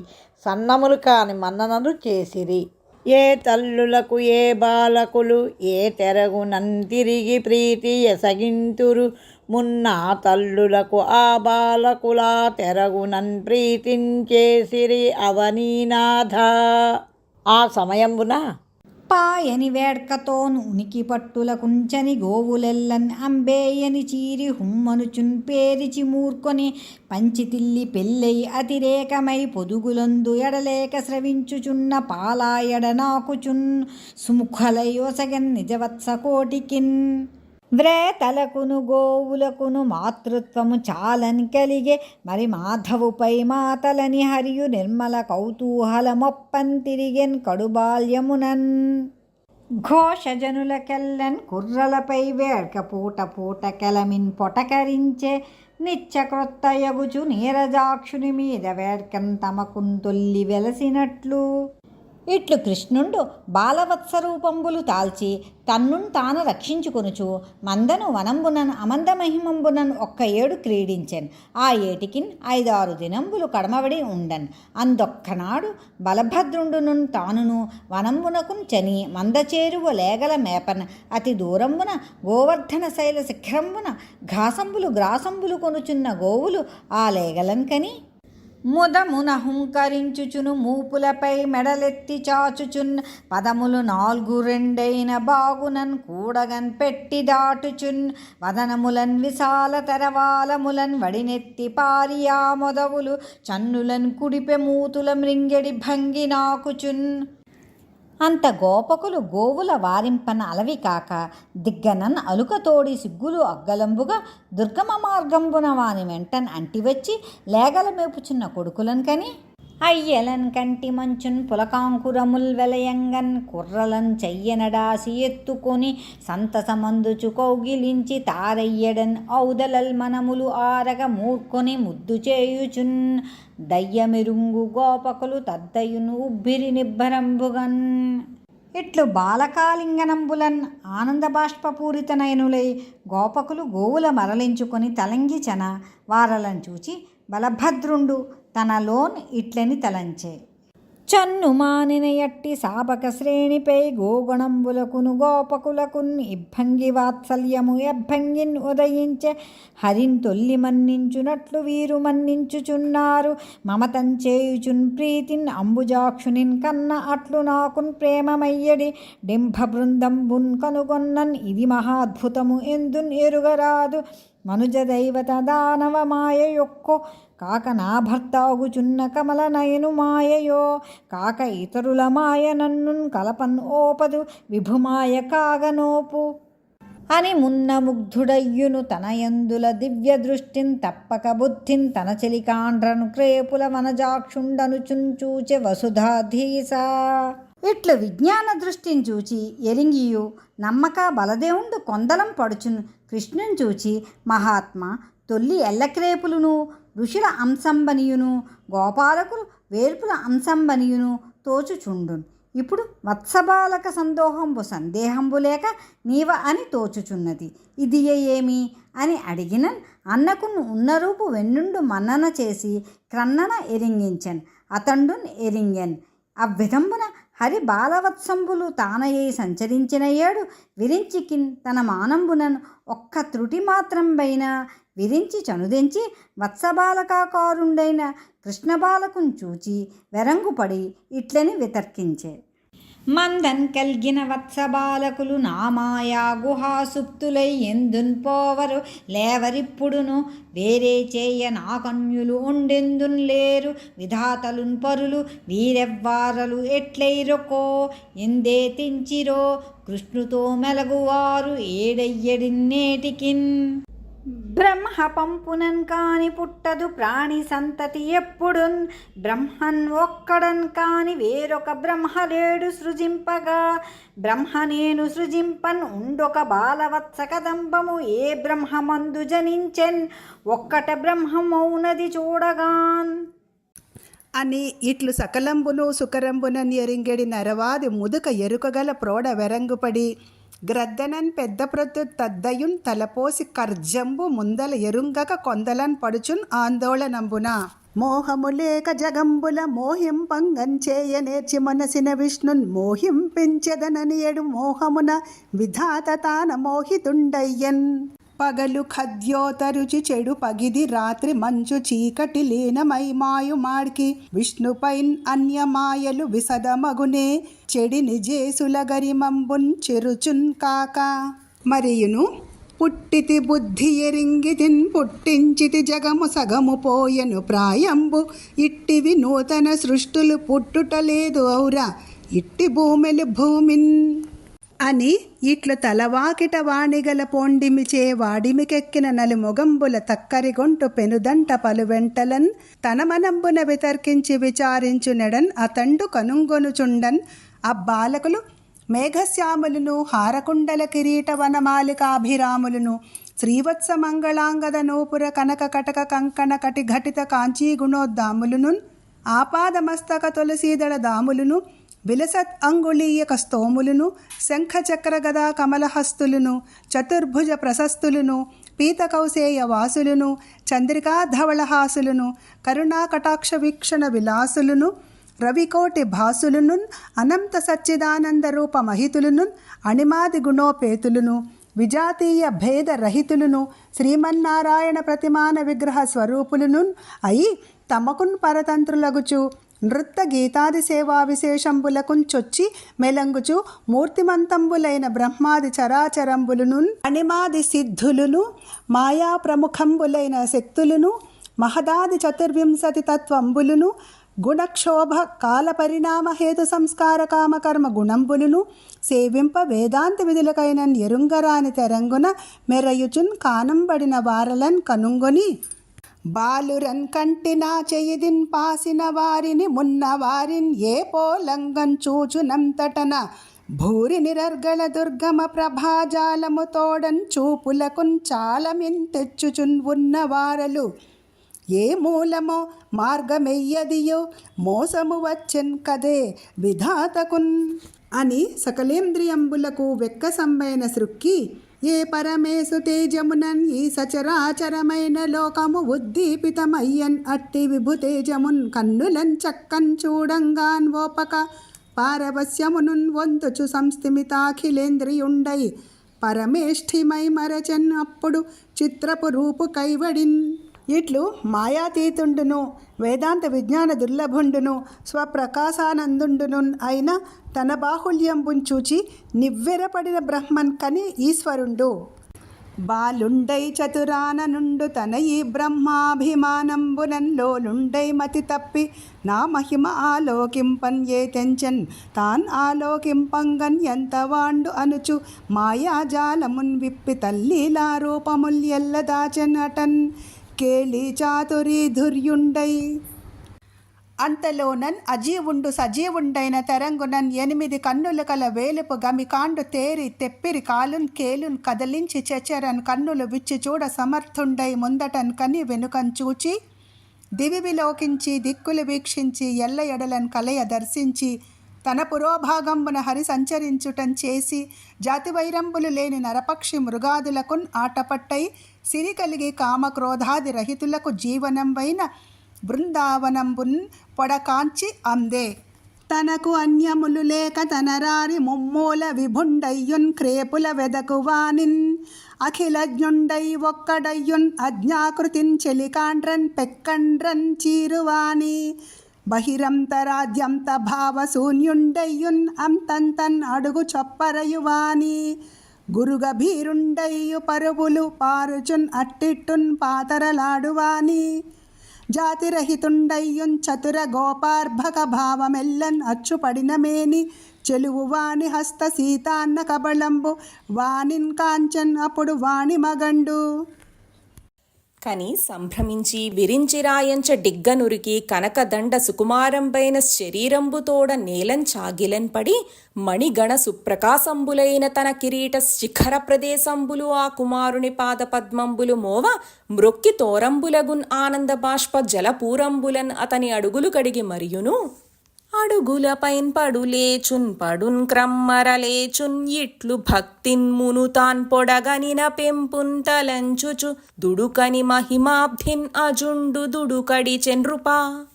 సన్నములు కాని మన్ననలు చేసిరి. ఏ తల్లులకు ఏ బాలకులు ఏ తెరగునన్ తిరిగి ప్రీతి ఎసగింతురు మున్నా తల్లులకు ఆ బాలకులా తెరగునన్ ప్రీతించేసిరి అవనీనాథ. ఆ సమయంబున పాయని వేడ్కతోన్ ఉనికి పట్టుల కుంచని గోవులెల్లన్ అంబేయని చీరి హుమ్మనుచున్ పేరిచి మూర్కొని పంచితిల్లి పెళ్ళై అతిరేకమై పొదుగులందు ఎడలేక స్రవించుచున్న పాలాయడ నాకుచున్ సుముఖలై ఒసగన్ నిజవత్స కోటికిన్. వ్రేతలకును గోవులకును మాతృత్వము చాలని కలిగే మరి మాధవుపై మాతలని హరియు నిర్మల కౌతూహలమొప్పన్ తిరిగెన్ కడుబాల్యమునన్. ఘోషజనులకెల్లన్ కుర్రలపై వేడ్క పూట పూట కెలమిన్ పొటకరించే నిత్యకృత్తయగుచు నీరజాక్షుని మీద వేడ్కన్ తమకున్ తొల్లి వెలసినట్లు. ఇట్లు కృష్ణుండు బాలవత్సరూపంబులు తాల్చి తన్నున్ తాను రక్షించుకొనుచు మందను వనంబునన్ అమందమహిమంబునన్ ఒక్క ఏడు క్రీడించెన్. ఆ ఏటికిన్ 5-6 దినంబులు కడమబడి ఉండన్. అందొక్కనాడు బలభద్రుండునున్ తానును వనంబునకున్ చని మందచేరువ లేగల మేపన్ అతి దూరంబున గోవర్ధన శైల శిఖరంబున ఘాసంబులు గ్రాసంబులు కొనుచున్న గోవులు ఆ లేగలన్ కని ముదమున హుంకరించుచును మూపులపై మెడలెత్తి చాచుచున్ పదములు 4-2 బాగునన్ కూడగన్ పెట్టి దాటుచున్ వదనములన్ విశాల తెరవాలములన్ వడినెత్తి పారియా మొదవులు చన్నులన్ కుడిపె మూతుల మృంగెడి భంగి నాకుచున్. అంత గోపకులు గోవుల వారింపన అలవి కాక దిగ్గనన్ అలుకతోడి సిగ్గులు అగ్గలంబుగా దుర్గమ మార్గంబున వాని వెంటన్ అంటివచ్చి లేగల మేపుచున్న కొడుకులన్ కని అయ్యలన్ కంటి మంచున్ పులకాంకురముల్ వెలయంగన్ కుర్రలన్ చెయ్యనడాసి ఎత్తుకొని సంతసమందుచు కౌగిలించి తారయ్యడన్ ఔదలల్ మనములు ఆరగ మూర్కొని ముద్దు చేయుచున్. దయ్యమెరుంగు గోపకులు తద్దయును ఉబ్బిరి నిబ్బరంబుగన్. ఇట్లు బాలకాలింగనంబులన్ ఆనంద బాష్పపూరితనయనులై గోపకులు గోవుల మరలించుకొని తలంగిచన వారలను చూచి బలభద్రుండు తనలోన్ ఇట్లని తలంచే. చన్ను మానిన ఎట్టి సాపక శ్రేణిపై గోగుణంబులకును గోపకులకున్ ఇబ్బంగి వాత్సల్యము ఎబ్బంగిన్ ఉదయించే హరిన్ తొల్లి మన్నించునట్లు వీరు మన్నించుచున్నారు. మమతం చేయుచున్ ప్రీతిన్ అంబుజాక్షునిన్ కన్న అట్లు నాకున్ ప్రేమమయ్యడి డింభ బృందంబున్ కనుగొన్నన్ ఇది మహాద్భుతము ఎందున్ ఎరుగరాదు. మనుజ దైవత దానవ మాయ యొక్కో కాక నా భర్తాగుచున్న కమల నయను మాయయో కాక ఇతరుల మాయ నన్నున్ కలపన్ ఓపదు విభుమాయ కాగనోపు అని మున్న ముగ్ధుడయ్యును తనయందుల దివ్య దృష్టిన్ తప్పక బుద్ధిన్ తన చెలికాండ్రను క్రేపుల వనజాక్షుండనుచున్ చూచె వసుధాధీస. ఇట్లు విజ్ఞాన దృష్టిని చూచి ఎరింగియు నమ్మక బలదేవుండు కొందలం పడుచును కృష్ణుని చూచి మహాత్మా తొల్లి ఎల్లక్రేపులును ఋషుల అంశంబనియును గోపాలకులు వేర్పుల అంశంబనియును తోచుచుండున్. ఇప్పుడు వత్సబాలక సందేహంబు లేక నీవ అని తోచుచున్నది. ఇది ఏమి అని అడిగినన్ అన్నకును ఉన్నరూపు వెన్నుండు మన్నన చేసి క్రన్నన ఎరింగించెన్. అతండున్ ఎరింగెన్. అవ్విధంబున హరి బాలవత్సంబులు తానయ్యి సంచరించిన ఏడు విరించికిన్ తన మానంబునన్ ఒక్క త్రుటి మాత్రంబైన విరించి చనుదెంచి వత్సబాలకాకారుండైన కృష్ణబాలకున్ చూచి వెరంగుపడి ఇట్లని వితర్కించే. మందన్ కల్గిన వత్సబాలకులు నామాయా గుహాసుప్తులై ఎందున్ పోవరు లేవరిప్పుడును వేరే చేయ నాకన్యులు ఉండెందున్ లేరు విధాతలున్ పరులు వీరెవ్వారలు ఎట్లైరొకో ఎందే తించిరో కృష్ణుతో మెలగువారు ఏడయ్యడిన్నేటికిన్. బ్రహ్మ పంపునన్ కాని పుట్టదు ప్రాణి సంతతి ఎప్పుడున్ బ్రహ్మన్ ఒక్కడన్ కాని వేరొక బ్రహ్మ లేడు సృజింపగా బ్రహ్మ నేను సృజింపన్ ఉండొక బాలవత్స కదంబము ఏ బ్రహ్మమందు జనించెన్ ఒక్కట బ్రహ్మమౌనది చూడగాన్ అని ఇట్లు సకలంబును సుకరంబునన్ ఎరింగెడి నరవాది ముదుక ఎరుకగల ప్రోడ వెరంగుపడి గ్రద్దనన్ పెద్ద ప్రొద్దు తద్దయున్ తలపోసి కర్జంబు ముందల ఎరుంగక కొందలన్ పడుచున్ ఆందోళనంబున మోహములేక జగంబుల మోహింపంగం చేయ నేర్చి మనసిన విష్ణున్ మోహింపించెదనని ఎడు మోహమున విధాత తాన మోహితుండయ్యన్ పగలు ఖద్యోతరుచి చెడు పగిది రాత్రి మంచు చీకటి లీనమై మాయు మాడ్కి విష్ణుపైన్ అన్యమాయలు విసదమగునే చెడి నిజేసుల గరిమంబున్ చెరుచున్ కాక మరియును పుట్టితి బుద్ధి ఎరింగితిన్ పుట్టించితి జగము సగము పోయెను ప్రాయంబు ఇట్టివి నూతన సృష్టులు పుట్టుటలేదు ఔరా ఇట్టి భూమిలు భూమిన్ అని ఇట్లు తలవాకిట వాణిగల పోండిమిచే వాడిమికెక్కిన నలుమొగంబుల తక్కరిగొంటు పెనుదంట పలువెంటలన్ తన మనంబున వితర్కించి విచారించునెడన్ అతండు కనుంగొనుచుండన్ అబ్బాలకులు మేఘశ్యాములను హారకుండల కిరీట వనమాలికాభిరాములను శ్రీవత్స మంగళాంగద నూపుర కనక కటక కంకణ కటి ఘటిత కాంచీ గుణోద్దాములను ఆపాదమస్తక తులసీదళ దాములను విలసత్ అంగుళీయక స్తోములను శంఖచక్ర గదా కమలహస్తులను చతుర్భుజ ప్రశస్తులను పీతకౌసేయ వాసులను చంద్రికాధవళహాసులను కరుణాకటాక్ష వీక్షణ విలాసులను రవికోటి భాసులను అనంత సచ్చిదానంద రూప మహితులను అణిమాది గుణోపేతులను విజాతీయ భేద రహితులను శ్రీమన్నారాయణ ప్రతిమాన విగ్రహ స్వరూపులను అయి తమకున్ పరతంత్రులగుచు నృత్య గీతాది సేవా విశేషంబులకున్ చొచ్చి మెలంగుచు మూర్తిమంతంబులైన బ్రహ్మాది చరాచరంబులను అణిమాది సిద్ధులను మాయా ప్రముఖంబులైన శక్తులను మహదాది చతుర్వింశతి తత్వంబులను గుణక్షోభ కాల పరిణామ హేతు సంస్కార కామకర్మ గుణంబులను సేవింప వేదాంత విధులకైన ఎరుంగరాని తెరంగున మెరయుచున్ కానంబడిన వారలన్ కనుంగొని బాలురన్ కంటినా చెయ్యిదిన్ పాసిన వారిని మున్న వారిన్ ఏ పోలంగం చూచునంతటన భూరి నిరర్గళ దుర్గమ ప్రభాజాలము తోడన్ చూపులకున్ చాలమిన్ తెచ్చుచున్ ఉన్న వారలు ఏ మూలమో మార్గమెయ్యదియో మోసము వచ్చెన్ కదే విధాతకున్ అని సకలేంద్రియంబులకు వెక్కసంబైన సృక్కి ఏ పరమేశు తేజమునన్ ఈ సచరాచరమైన లోకము ఉద్దీపితమయ్యన్ అట్టి విభుతేజమున్ కన్నులన్ చక్కన్ చూడంగాన్ ఓపక పారవస్యమునున్ వంతుచు సంస్థిమితాఖిలేంద్రియుండై పరమేష్ఠిమై మరచన్ అప్పుడు చిత్రపు రూపు కైవడిన్ ఇట్లు మాయాతీతుండును వేదాంత విజ్ఞాన దుర్లభుండును స్వప్రకాశానందుండును అయిన తన బాహుల్యంబున్ చూచి నివ్వెరపడిన బ్రహ్మన్ కని ఈశ్వరుండు బాలుండై చతురాన నుండు తన ఈ బ్రహ్మాభిమానంబునంలోలుండై మతి తప్పి నా మహిమ ఆలోకింపన్ ఏ తెంచన్ తాన్ ఆలోకింపంగన్ ఎంత వాండు అనుచు మాయాజాలమున్ విప్పి తల్లీలా రూపముల్ ఎల్ల దాచెన్ అటన్ కేళి చాతురీ ధుర్యుండై అంతలోనన్ అజీవుండు సజీవుండైన తెరంగునన్ 8 కన్నులు కల వేలుపు గమికాండు తేరి తెప్పిరి కాలున్ కేలున్ కదలించి చెచెరన్ కన్నులు విచ్చి చూడ సమర్థుండై ముందటన్ కని వెనుకన్ చూచి దివి విలోకించి దిక్కులు వీక్షించి ఎల్ల ఎడలన్ కలయ దర్శించి తన పురోభాగంబున హరి సంచరించుటం చేసి జాతి వైరంబులు లేని నరపక్షి మృగాదులకున్ ఆటపట్టై సిరి కలిగి కామక్రోధాది రహితులకు జీవనంబైన బృందావనంబున్ పొడకాంచి అందే తనకు అన్యములు లేక తనరారి ముమ్మూల విభుండయ్యున్ క్రేపుల వెదకువానిన్ అఖిలజ్ఞుండై ఒక్కడయ్యున్ అజ్ఞాకృతిన్ చెలికాండ్రన్ పెక్కండ్రన్ చీరువాని బహిరంతరాద్యంత భావశూన్యుండయ్యున్ అంతంతన్ అడుగు చొప్పరయువాని గురుగభీరుండయ్యు పరువులు పారుచున్ అట్టిట్టున్ పాతరలాడువాని జాతిరహితుండయ్యున్ చతుర గోపార్భక భావమెల్లన్ అచ్చుపడినమేని చెలువు వాణి హస్త సీతాన్న కబళంబు వానిన్ కాంచన్ అప్పుడు వాణి మగండు కని సంభ్రమించి విరించిరాయంచ డిగ్గనురికి కనకదండ సుకుమారంబైన శరీరంబుతోడ నేలం చాగిలన్ పడి మణిగణ సుప్రకాశంబులైన తన కిరీట శిఖర ప్రదేశంబులు ఆ కుమారుని పాదపద్మంబులు మోవ మ్రొక్కి తోరంబులగున్ ఆనంద బాష్ప జలపూరంబులన్ అతని అడుగులు కడిగి మరియును అడుగుల పైన్ పడులేచున్ పడున్ క్రమ్మరలేచున్ ఇట్లు భక్తిన్ మునుతాన్ పొడగనిన పెంపున్ తలంచుచు దుడుకని మహిమాబ్ధిన్ అజుండు దుడుకడి చెన్రుపా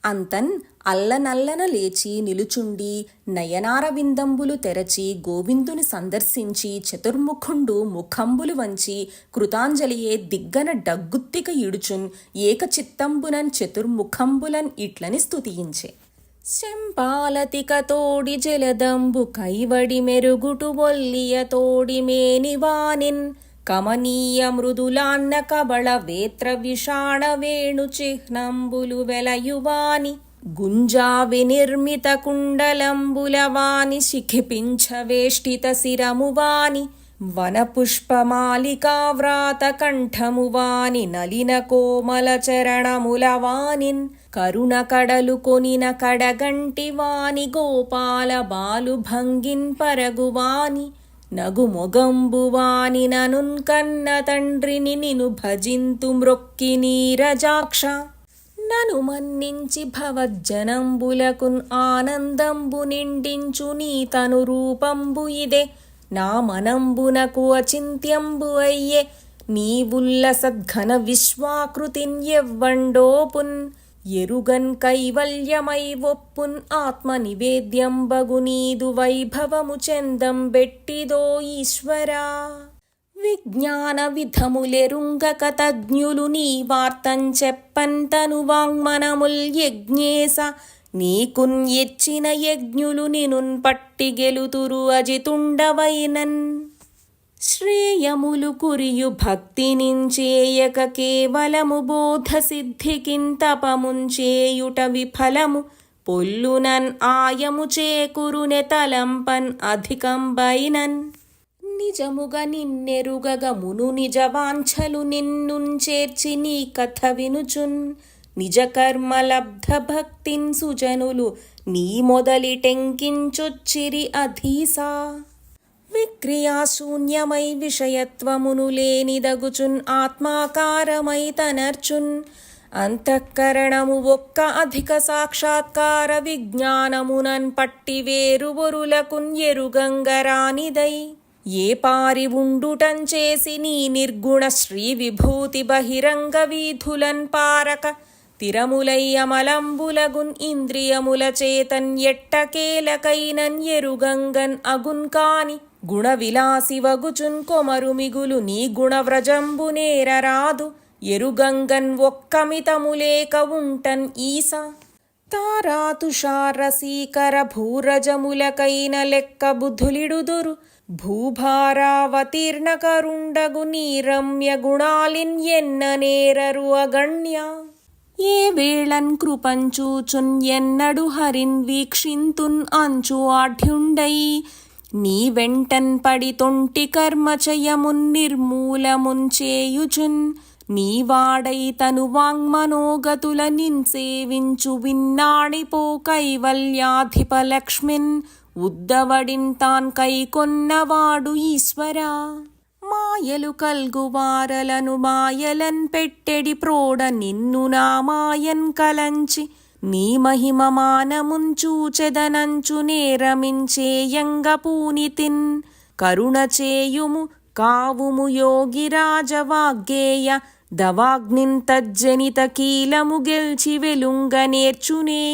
అంతన్ అల్లనల్లన లేచి నిలుచుండి నయనార విందంబులు తెరచి గోవిందుని సందర్శించి చతుర్ముఖుండు ముఖంబులు వంచి కృతాంజలియే దిగ్గన డగ్గుత్తిక ఇడుచున్ ఏకచిత్తంబునన్ చతుర్ముఖంబులన్ ఇట్లని స్తుతించే శంపాలతిక తోడి జలదంబు కైవడి మెరుగుటు ఒల్లియ తోడి మేనివానిన్ కమనీయ మృదులాన్న కబళ వేత్ర విషాణ వేణు చిహ్నంబులు వెలయువాని గుంజా వినిర్మిత కుండలంబులవాని శిఖిపించ వేష్టిత శిరమువాని వనపుష్పమాలికా వ్రాత కంఠమువాని నలిన కోమల చరణములవానిన్ కరుణ కడలు కొనిన కడగంటి వాని గోపాల బాలు భంగిన్ పరగువాని నగు మొగంబువాని ననున్ కన్న తండ్రిని నిను భజింతు మ్రొక్కి నీరజాక్ష నను మన్నించి భవజ్జనంబులకున్ ఆనందంబు నిండించు నీ తను రూపంబు ఇదే నా మనంబునకు అచింత్యంబు అయ్యే నీవుల్ల సద్ఘన విశ్వాకృతిన్ ఎవ్వండోపున్ ఎరుగన్ కైవల్యమై ఒప్పున్ ఆత్మ నివేద్యంబగు నీదు వైభవము చెందం బెట్టిదో ఈశ్వరా విజ్ఞాన విధములెరుంగక తజ్ఞులు నీ వార్తం చెప్పంతను వాంగ్మనముల్ యజ్ఞేశ నీకున్ ఎచ్చిన యజ్ఞులు నినున్ పట్టి గెలుతురు అజితుండవైనన్ శ్రేయములు కురియు భక్తి నించేయక కేవలము బోధ సిద్ధికిన్ తపముంచేయుట విఫలము పొల్లునన్ ఆయము చేకురునె తలంపన్ అధికంబైనన్ నిజముగా నిన్నెరుగగ మును నిజవాంఛలు నిన్నుంచేర్చి నీ కథ వినుచున్ నిజ కర్మలబ్ధ భక్తిన్ సుజనులు నీ మొదలిటెంకించొచ్చిరి అధీసా విక్రియాశూన్యమై విషయత్వమును లేనిదగుచున్ ఆత్మాకారమై తనర్చున్ అంతఃకరణము ఒక్క అధిక సాక్షాత్కార విజ్ఞానమునన్ పట్టి వేరు ఒరులకున్ ఎరుగంగరానిదై ఏ పారి ఉండుటం చేసి నీ నిర్గుణ శ్రీ విభూతి బహిరంగ వీధులన్ పారక తిరములై అమలంబులగున్ ఇంద్రియముల చేతన్ ఎట్టకేలకైనన్ ఎరుగంగన్ అగున్ కాని గుణ విలాసి వగుచున్ కొమరు మిగులు నీ గుణవ్రజంబు నేరరాదు ఎరుగంగన్ ఒక్కమితములేక ఉంటన్ ఈస తారాతుషారసీకర భూరజములకైన లెక్క బుద్ధులిడుదురు భూభారావతీర్ణ కరుండగు నీ రమ్య గుణాలిన్ ఎన్న నేరరు అగణ్య ఏ వేళన్ కృపంచూచున్ ఎన్నడు హరిన్ వీక్షింతున్ అంచు ఆఢ్యుండై నీ వెంటన్ పడి తొంటి కర్మచయమున్ నిర్మూలమున్ చేయుచున్ నీవాడై తను వాంగ్మనోగతుల నిన్సేవించు విన్నాడిపో కైవల్యాధిప లక్ష్మిన్ ఉద్దవడిన్ తాన్ కైకొన్నవాడు ఈశ్వరా మాయలు కల్గువారలను మాయలన్ పెట్టెడి ప్రోడ నిన్ను నా మాయన్ కలంచి నీ మహిమ మానమున్ చూచెదనంచు నేరమించేయంగ పూనితిన్ కరుణ చేయుము కావుము యోగిరాజవాగ్గేయ దవాగ్నిన్ తజ్జనిత కీలము గెల్చి వెలుంగ నేర్చునే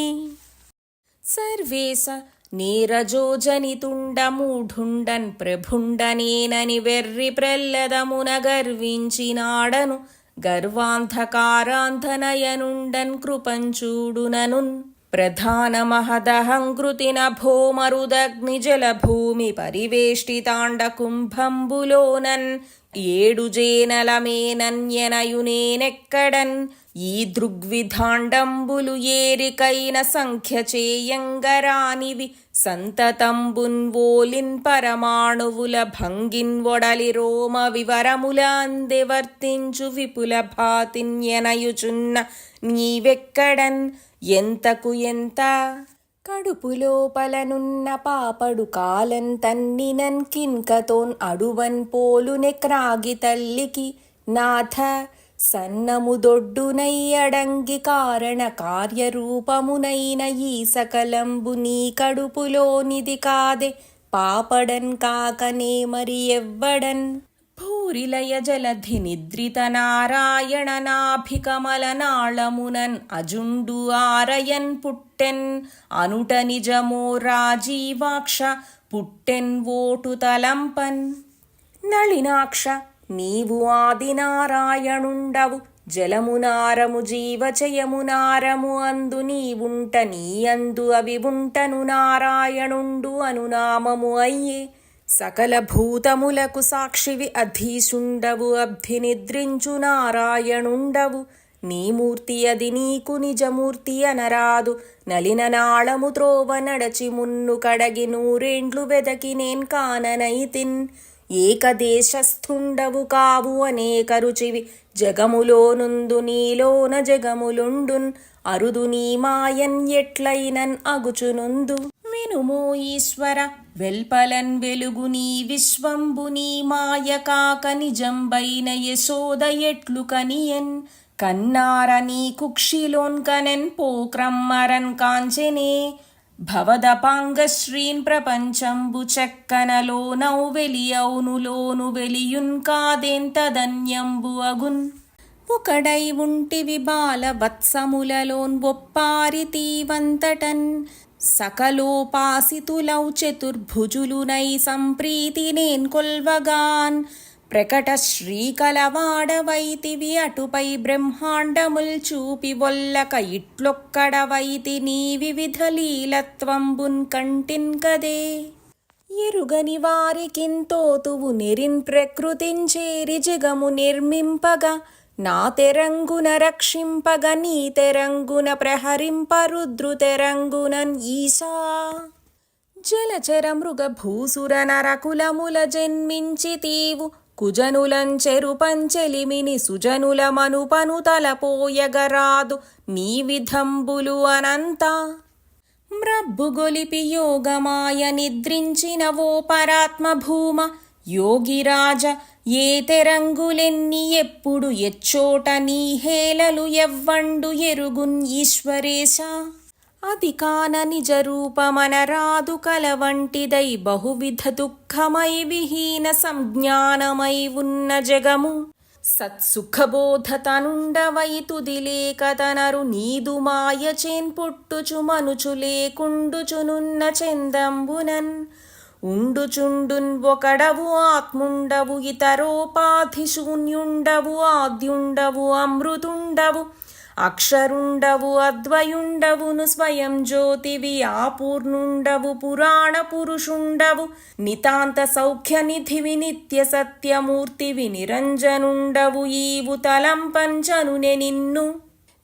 సర్వేశ నీరజోజనితుండ మూఢుండన్ ప్రభుండనేనని వెర్రి ప్రల్లదమున గర్వించినాడను గర్వాంధకారాంధనయనుండన్ కృపంచూడుననున్ ప్రధాన మహదహంకృతిన భోమరుదగ్ని జలభూమి పరివేష్టితాండ కుంభంబులోనన్ ఏడు జేనలమేనన్యనయునేనెక్కడన్ ఈ దృగ్విధాండంబులు ఏరికైన సంఖ్య చేయంగరానివి సంతతంబున్ ఓలిన్ పరమాణువుల భంగిన్ ఒడలి రోమ వివరముల అందే వర్తించు విపుల భాతిన్యనయుచున్న నీవెక్కడన్ ఎంతకు ఎంత కడుపులోపలనున్న పాపడు కాలన్ తన్నినన్ కిన్కతోన్ అడువన్ పోలునె క్రాగి తల్లికి నాథ సన్నముదొడ్డునై అడంగి కారణ కార్యరూపమునైన ఈ సకలంబు నీ కడుపులోనిది కాదే పాపడన్ కాకనే మరి ఎవ్వడన్ భూరిలయ జలధి నిద్రిత నారాయణ నాభికమల నాళమునన్ అజుండు ఆరయన్ పుట్టెన్ అనుట నిజమో రాజీవాక్ష పుట్టెన్ ఓటు తలంపన్ నళినాక్ష నీవు ఆదినారాయణుండవు జలమునారము జీవచయమునారము అందు నీవుంట నీ అందు అవి ఉంటను నారాయణుండు అనునామము అయ్యే సకల భూతములకు సాక్షివి అధీశుండవు అబ్ధి నిద్రించు నారాయణుండవు నీ మూర్తి అది నీకు నిజమూర్తి అనరాదు నలిన నాళము త్రోవ నడచి మున్ను కడగి నూరేండ్లు వెదకి నేన్ కాననైతిన్ ఏకదేశస్థుండవు కావు అనేక రుచివి జగములోనుందు నీలోన జగములుండున్ అరుదు నీ మాయన్ ఎట్లైనన్ అగుచునుందు వినుమో ఈశ్వర వెల్పలన్ వెలుగు నీ విశ్వంబు నీ మాయ కాక నిజంబైన యశోద ఎట్లు కనియన్ కన్నార నీ కుక్షిలోన్ కనెన్ పోక్రమ్మరన్ కాంచెనే భవదపాంగశ్రీన్ ప్రపంచంబు చెక్కనలోనౌ వెలియౌనులోను వెలియున్ కాదెంతదన్యంబు అగున్ ఒకడై ఉంటివి బాల వత్సములలోన్ ఒప్పారితీవంతటన్ సకలోపాసితులౌ చతుర్భుజులునై సంప్రీతి నేన్ కొల్వగాన్ ప్రకట శ్రీకలవాడవైతివి అటుపై బ్రహ్మాండముల్ చూపి వొల్లక ఇట్లొక్కడవైతి నీ వివిధ లీలత్వంబున్ కంటిన్ కదే ఎరుగని వారికింతోతువు నెరిన్ ప్రకృతించేరి జగము నిర్మింపగా నా తెరంగున రక్షింపగ నీ తెరంగున ప్రహరింప రుద్రు తెరంగునన్ ఈశా జలచర మృగ భూసుర నరకులముల జన్మించితీవు కుజనులంచెరు పంచెలిమిని సుజనుల మనుపను తలపోయగరాదు నీ విధంబులు అనంత మ్రబ్బుగొలిపి యోగమాయ నిద్రించినవో పరాత్మ భూమ యోగిరాజ ఏ తెరంగులెన్ని ఎప్పుడు ఎచ్చోట నీ హేళలు ఎవ్వండు ఎరుగున్ ఈశ్వరేశ అది కాన నిజ రూపమనరాదు కలవంటిదై బహువిధ దుఃఖమై విహీన సంజ్ఞానమై ఉన్న జగము సత్సుఖబోధతనుండవై తుదిలేక తనరు నీదు మాయచేన్ పుట్టుచు మనుచు లేకుండుచునున్న చందంబునన్ ఉండుచుండున్ ఒకడవు ఆత్ముండవు ఇతరోపాధి శూన్యుండవు ఆద్యుండవు అమృతుండవు అక్షరుండవు అద్వయుండవును స్వయం జ్యోతివి ఆపూర్ణుండవు పురాణ పురుషుండవు నితాంత సౌఖ్యనిధివి నిత్య సత్యమూర్తివి నిరంజనుండవు ఈవు తలంపంచనునే నిన్ను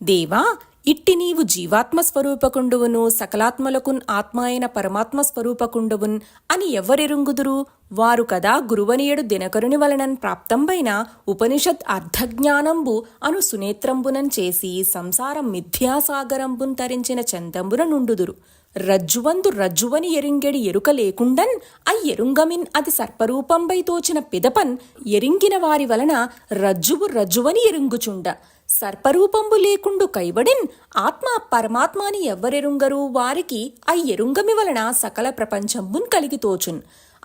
దేవా ఇట్టి నీవు జీవాత్మ స్వరూపకుండువును సకలాత్మలకున్ ఆత్మ అయిన పరమాత్మ స్వరూపకుండువున్ అని ఎవ్వరెరుంగుదురు వారు కదా గురువనియడు దినకరుని వలనన్ ప్రాప్తంబైన ఉపనిషత్ అర్ధజ్ఞానంబు అను సునేత్రంబునన్ చేసి సంసారం మిథ్యాసాగరంబున్ తరించిన చందంబున నుండుదురు రజ్జువందు రజ్జువని ఎరింగెడి ఎరుక లేకుండన్ ఎరుంగమిన్ అది సర్పరూపంబై తోచిన పిదపన్ ఎరింగిన వారి వలన రజ్జువు రజ్జువని ఎరుంగుచుండ సర్పరూపంబు లేకుండు కైవడిన్ ఆత్మ పరమాత్మాని ఎవ్వరెరుంగరు వారికి ఎరుంగమి వలన సకల ప్రపంచంబున్ కలిగి తోచున్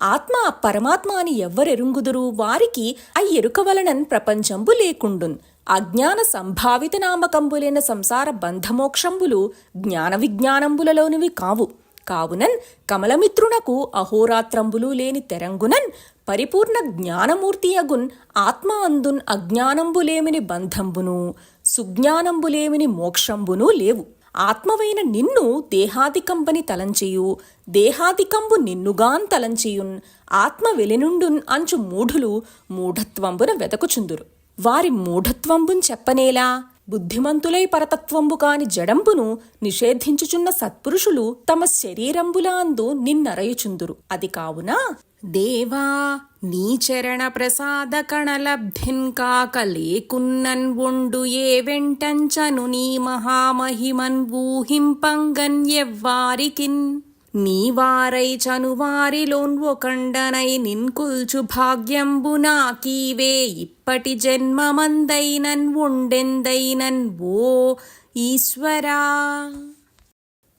ఆత్మ పరమాత్మాని ఎవ్వరెరుంగుదురు వారికి ఎరుక వలనన్ ప్రపంచంబు లేకుండున్ అజ్ఞాన సంభావిత నామకంబులైన సంసార బంధమోక్షంబులు జ్ఞాన విజ్ఞానంబులలోనివి కావు కావునన్ కమలమిత్రునకు అహోరాత్రంబులు లేని తెరంగునన్ పరిపూర్ణ జ్ఞానమూర్తియగున్ ఆత్మ అందున్ అజ్ఞానంబులేమిని బంధంబును సుజ్ఞానంబులేమిని మోక్షంబును లేవు ఆత్మవైన నిన్ను దేహాదికంబని తలంచేయు దేహాదికంబు నిన్నుగాన్ తలంచేయున్ ఆత్మ వెలినుండున్ అంచు మూఢులు మూఢత్వంబున వెతకుచుందురు వారి మూఢత్వంబున్ చెప్పనేలా బుద్ధిమంతులై పరతత్వంబు కాని జడంబును నిషేధించుచున్న సత్పురుషులు తమ శరీరంబులాందు నిన్నరయుచుందురు. అది కావున దేవా నీ చరణ ప్రసాద కణలబ్ధిన్ కాక లేకున్నన్ ఒండు ఏ వెంటంచను నీ మహామహిమన్ ఊహింపంగన్ ఎవ్వారికిన్ నీవారై చనువారిలోన్ ఒకండనై నిన్కుల్చు భాగ్యంబు నాకీవే ఇప్పటి జన్మమందైనన్ ఉండెందైనన్ ఓ ఈశ్వరా.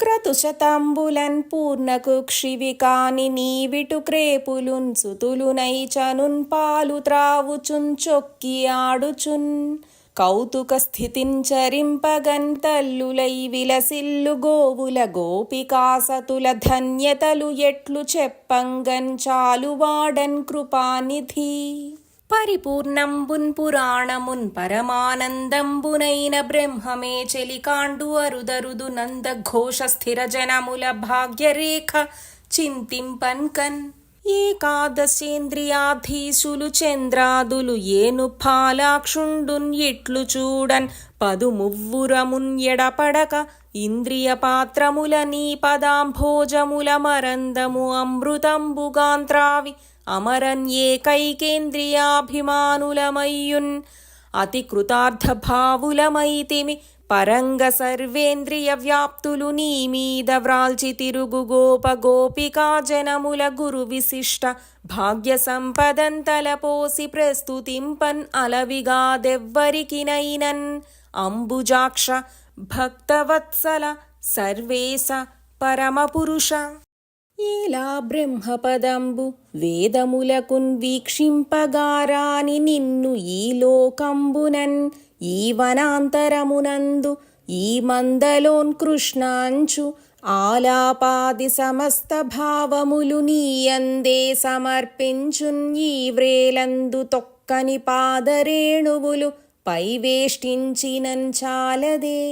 క్రతుశతంబులన్ పూర్ణకుక్షివి కాని నీవిటు క్రేపులున్ సుతులునై చనున్ పాలు త్రావుచున్ చొక్కి ఆడుచున్ కౌతుక స్థితిన్ చరింపగన్ తల్లులై విలసిల్లు గోవుల గోపికాసతుల ధన్యతలు ఎట్లు చెప్పంగన్ చాలువాడన్ కృపానిధి. పరిపూర్ణంబున్ పురాణమున్ పరమానందంబునైన బ్రహ్మమే చెలికాండు అరుదరుదు నందఘోష స్థిర జనముల భాగ్యరేఖ చింతింపన్కన్ ఏకాదశేంద్రియాధీశులు చంద్రాదులు ఏను ఫాలాక్షుండున్ ఇట్లు చూడన్ పదుమువ్వురమున్ ఎడపడక ఇంద్రియ పాత్రముల నీ పదాంభోజముల మరందము అమృతంబుగాంత్రావి అమరన్ ఏకైకేంద్రియాభిమానులమయ్యున్ అతి కృతార్థ భావులమైతిమి పరంగ సర్వేంద్రియ వ్యాప్తులు నీ మీద వ్రాల్చి తిరుగు గోప గోపికా జనముల గురు విశిష్ట భాగ్య సంపదంతలపోసి ప్రస్తుతింపన్ అలవిగాదెవ్వరికినైనన్ అంబుజాక్ష భక్తవత్సల సర్వేశ పరమపురుష. ఇలా బ్రహ్మపదంబు వేదములకున్ వీక్షింపగారాని నిన్ను ఈ లోకంబునన్ ఈ వనాంతరమునందు ఈ మందలోన్ కృష్ణాంచు ఆలాపాది సమస్త భావములు నీయందే సమర్పించున్ ఈ వ్రేలందు తొక్కని పాదరేణువులు పైవేష్టించినన్ చాలదే.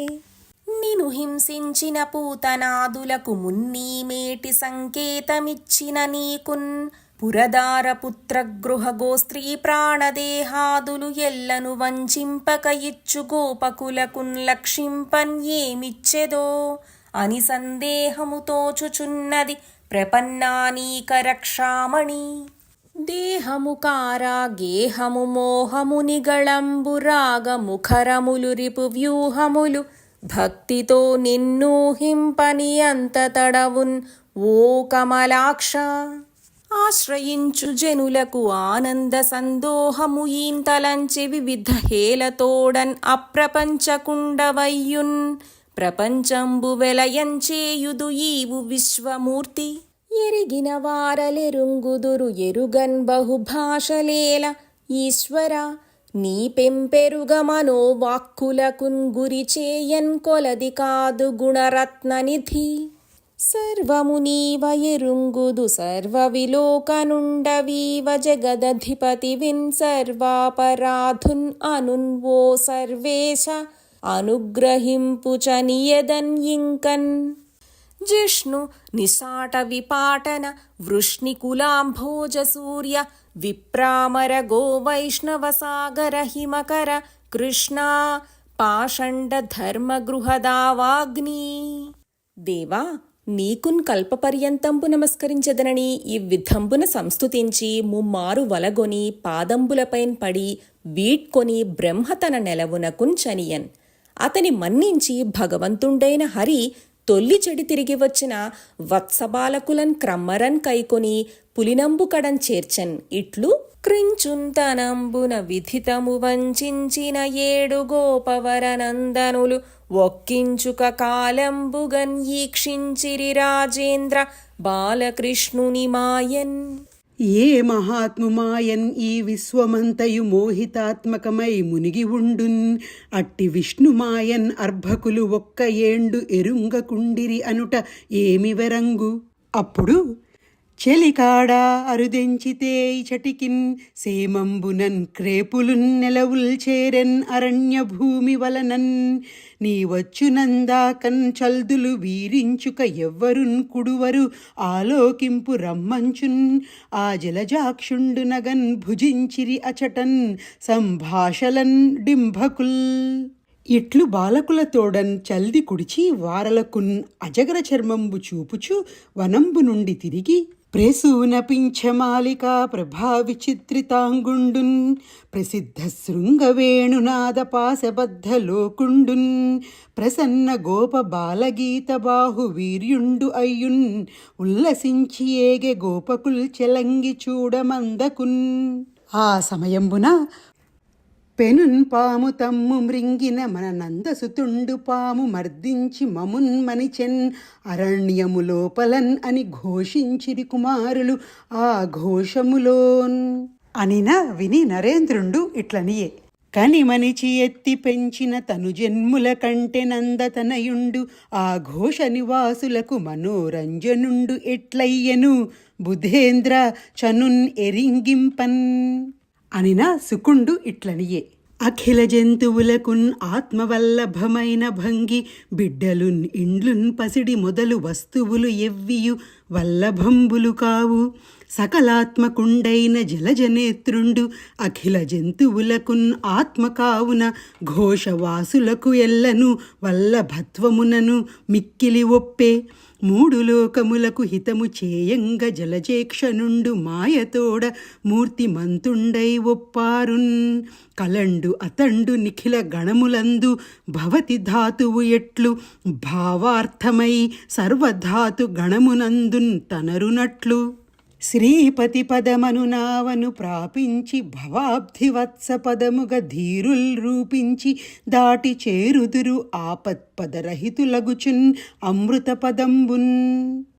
నిను హింసించిన పూతనాదులకు మున్నీమేటి సంకేతమిచ్చిన నీకున్ పురదార పుత్ర గృహ గోస్త్రీ ప్రాణదేహాదులు ఎల్లను వంచింపక ఇచ్చు గోపకులకున్ లక్షింపన్ ఏమిచ్చెదో అని సందేహము తోచుచున్నది ప్రపన్నానీక రక్షామణి. దేహము కారా గేహము మోహము నిగళంబు రాగ ముఖరములు రిపు వ్యూహములు భక్తితో నిన్నూహింపని అంత తడవున్ ఓ కమలాక్ష. ఆశ్రయించు జనులకు ఆనంద సందోహము ఈంతలంచి వివిధ హేలతోడన్ అప్రపంచకుండవయ్యున్ ప్రపంచంబు వెలయంచేయుదు ఈవు విశ్వమూర్తి. ఎరిగిన వారలెరుంగుదురు ఎరుగన్ బహుభాషలేల ఈశ్వర నీ పెంపెరుగ మనోవాక్కులకున్ గురి చేయన్ కొలది కాదు గుణరత్ననిధి. సర్వము నీవ ఎరుంగుదు సర్వ విలోకనుండవీవ జగదధిపతి విన్ సర్వాపరాధున్ అనున్ ఓ సర్వేశ అనుగ్రహింపు చనియదన్ ఇంకన్. జిష్ణు నిశాట విపాటన వృష్ణికులాంభోజ సూర్య విప్రామర గో వైష్ణవ సాగర హిమకర కృష్ణ పాషండ ధర్మ గృహదావాగ్ని. దేవా నీకున్ కల్పపర్యంతంబు నమస్కరించదనని ఈ విధంబున సంస్తుతించి ముమ్మారు వలగొని పాదంబులపైన్ పడి వీడ్కొని బ్రహ్మ తన నెలవునకున్ చనియన్. అతని మన్నించి భగవంతుండైన హరి తొల్లి చెడి తిరిగి వచ్చిన వత్సబాలకులన్ క్రమ్మరన్ కైకొని పులినంబు కడన్ చేర్చన్. ఇట్లు క్రించుంతనంబున విధితము వంచిన ఏడు గోపవరనందనులు ఒక్కించుక కాలంబుగన్ ఈక్షించిరి రాజేంద్ర బాలకృష్ణుని మాయన్. ఏ మహాత్ముమాయన్ ఈ విశ్వమంతయు మోహితాత్మకమై మునిగి ఉండున్ అట్టి విష్ణుమాయన్ అర్భకులు ఒక్క ఏండు ఎరుంగకుండిరి అనుట ఏమి వెరంగు. అప్పుడు చెలికాడా అరుదెంచితే చటికిన్ సేమంబునన్ క్రేపులున్ నెలవుల్ చేరెన్ అరణ్య భూమి వలనన్ నీ వచ్చునందాకన్ చల్దులు వీరించుక ఎవ్వరున్ కుడువరు ఆలోకింపు రమ్మంచున్ ఆ జలజాక్షుండు నగన్ భుజించిరి అచటన్ సంభాషలన్ డింభకుల్. ఇట్లు బాలకులతోడన్ చల్ది కుడిచి వారలకున్ అజగర చర్మంబు చూపుచు వనంబు నుండి తిరిగి ప్రేసూన పింఛమాలికా ప్రభా విచిత్రితాంగుండున్ ప్రసిద్ధ శృంగవేణునాద పాశబద్ధ లోకుండున్ ప్రసన్న గోప బాలగీత బాహు వీర్యుండు అయ్యున్ ఉల్లసించి ఏగె గోపకుల్ చెలంగి చూడమందకున్. ఆ సమయంబున పెనున్ పాము తమ్ము మృంగిన మన నందసుతుండు పాము మర్దించి మమున్ మనిచెన్ అరణ్యము లోపలన్ అని ఘోషించిరి కుమారులు ఆ ఘోషములోన్. అనిన విని నరేంద్రుండు ఇట్లనియే, కనిమనిచి ఎత్తి పెంచిన తను జన్ముల కంటె నందతనయుండు ఆ ఘోష నివాసులకు మనోరంజనుండు ఎట్లయ్యను బుధేంద్ర చనున్ ఎరింగింపన్. అనిన సుకుండు ఇట్లనియే, అఖిల జంతువులకున్ ఆత్మవల్లభమైన భంగి బిడ్డలున్ ఇండ్లున్ పసిడి మొదలు వస్తువులు ఎవ్వియు వల్లభంబులు కావు. సకలాత్మకుండైన జలజనేత్రుండు అఖిల జంతువులకున్ ఆత్మ కావున ఘోషవాసులకు ఎల్లను వల్లభత్వమునను మిక్కిలి ఒప్పే. మూడు లోకములకు హితము చేయంగ జలజేక్షనుండు మాయతోడ మూర్తిమంతుండై ఒప్పారున్. కలండు అతండు నిఖిల గణములందు భవతి ధాతువు ఎట్లు భావార్థమై సర్వధాతు గణమునందున్ తనరునట్లు. శ్రీపతి పదమను నావను ప్రాపించి భవాబ్ధివత్స పదముగ ధీరుల్ రూపించి దాటి చేరుదురు ఆపత్పదరహితులగుచున్ అమృత పదంబున్.